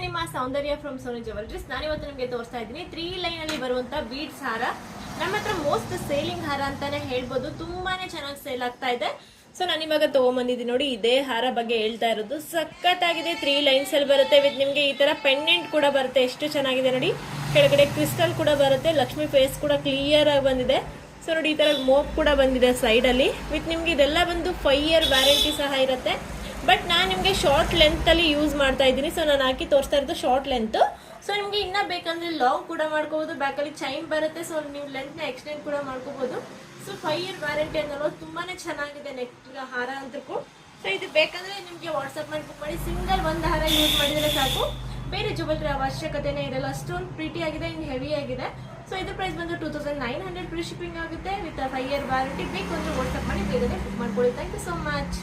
ನಿಮ್ಮ ಸೌಂದರ್ಯ from Sony jewelleries. ನಾನಿವತ್ತು ನಿಮಗೆ ತೋರಿಸ್ತಾ ಇದ್ದೀನಿ 3 ಲೈನ್ ಅಲ್ಲಿ ಬರುವಂತ ಬೀಡ್ಸ್ ಹಾರ. ನಮ್ಮ ಹತ್ರ ಮೋಸ್ಟ್ ಸೇಲಿಂಗ್ ಹಾರ ಅಂತಾನೆ ಹೇಳ್ಬೋದು, ತುಂಬಾನೇ ಚೆನ್ನಾಗಿ ಸೇಲ್ ಆಗ್ತಾ ಇದೆ. ಸೊ ನಾನು ಇವಾಗ ತಗೊಂಬಂದಿದ್ದೀನಿ ನೋಡಿ, ಇದೇ ಹಾರ ಬಗ್ಗೆ ಹೇಳ್ತಾ ಇರೋದು. ಸಖತ್ತಾಗಿದೆ, 3 ಲೈನ್ಸ್ ಅಲ್ಲಿ ಬರುತ್ತೆ. ವಿತ್ ನಿಮ್ಗೆ ಈ ತರ ಪೆಂಡೆಂಟ್ ಕೂಡ ಬರುತ್ತೆ, ಎಷ್ಟು ಚೆನ್ನಾಗಿದೆ ನೋಡಿ. ಕೆಳಗಡೆ ಕ್ರಿಸ್ಟಲ್ ಕೂಡ ಬರುತ್ತೆ, ಲಕ್ಷ್ಮಿ ಫೇಸ್ ಕೂಡ ಕ್ಲಿಯರ್ ಆಗಿ ಬಂದಿದೆ. ಸೊ ನೋಡಿ, ಈ ತರ ಮೋಪ್ ಕೂಡ ಬಂದಿದೆ ಸೈಡ್ ಅಲ್ಲಿ. ವಿತ್ ನಿಮ್ಗೆ ಇದೆಲ್ಲ ಬಂದು 5 ಇಯರ್ ವ್ಯಾರಂಟಿ ಸಹ ಇರುತ್ತೆ. ಬಟ್ ನಾನು ನಿಮಗೆ ಶಾರ್ಟ್ ಲೆಂತ್ ಅಲ್ಲಿ ಯೂಸ್ ಮಾಡ್ತಾ ಇದ್ದೀನಿ. ಸೊ ನಾನು ಹಾಕಿ ತೋರಿಸ್ತಾ ಇರೋದು ಶಾರ್ಟ್ ಲೆಂತ್. ಸೊ ನಿಮ್ಗೆ ಇನ್ನ ಬೇಕಂದ್ರೆ ಲಾಂಗ್ ಕೂಡ ಮಾಡ್ಕೋಬಹುದು. ಬ್ಯಾಕಲ್ಲಿ ಚೈನ್ ಬರುತ್ತೆ, ಸೊ ನೀವು ಲೆಂತ್ ನ ಎಕ್ಸ್ಟೆಂಡ್ ಕೂಡ ಮಾಡ್ಕೋಬಹುದು. ಸೊ 5 ಇಯರ್ ವ್ಯಾರಂಟಿ ಅನ್ನೋದು ತುಂಬಾನೇ ಚೆನ್ನಾಗಿದೆ ನೆಕ್ ಹಾರ ಅಂತಕ್ಕೂ. ಸೊ ಇದು ಬೇಕಂದ್ರೆ ನಿಮ್ಗೆ ವಾಟ್ಸ್ಆಪ್ ಮಾಡಿ ಬುಕ್ ಮಾಡಿ. ಸಿಂಗಲ್ ಒಂದು ಹಾರ ಯೂಸ್ ಮಾಡಿದ್ರೆ ಸಾಕು, ಬೇರೆ ಜ್ಯುವೆಲರಿ ಅವಶ್ಯಕತೆನೇ ಇರಲ್ಲ. ಅಷ್ಟೊಂದು ಪ್ರೀಟಿ ಆಗಿದೆ, ಇನ್ನು ಹೆವಿ ಆಗಿದೆ. ಸೊ ಇದು ಪ್ರೈಸ್ ಬಂದು 2900 ಫ್ರೀ ಶಿಪ್ಪಿಂಗ್ ಆಗುತ್ತೆ ವಿತ್ 5 ಇಯರ್ ವ್ಯಾರಂಟಿ. ಬೇಕು ಅಂದ್ರೆ ವಾಟ್ಸ್ಆಪ್ ಮಾಡಿ ಬೇಗನೆ ಬುಕ್ ಮಾಡ್ಕೊಳ್ಳಿ. Thank you so much.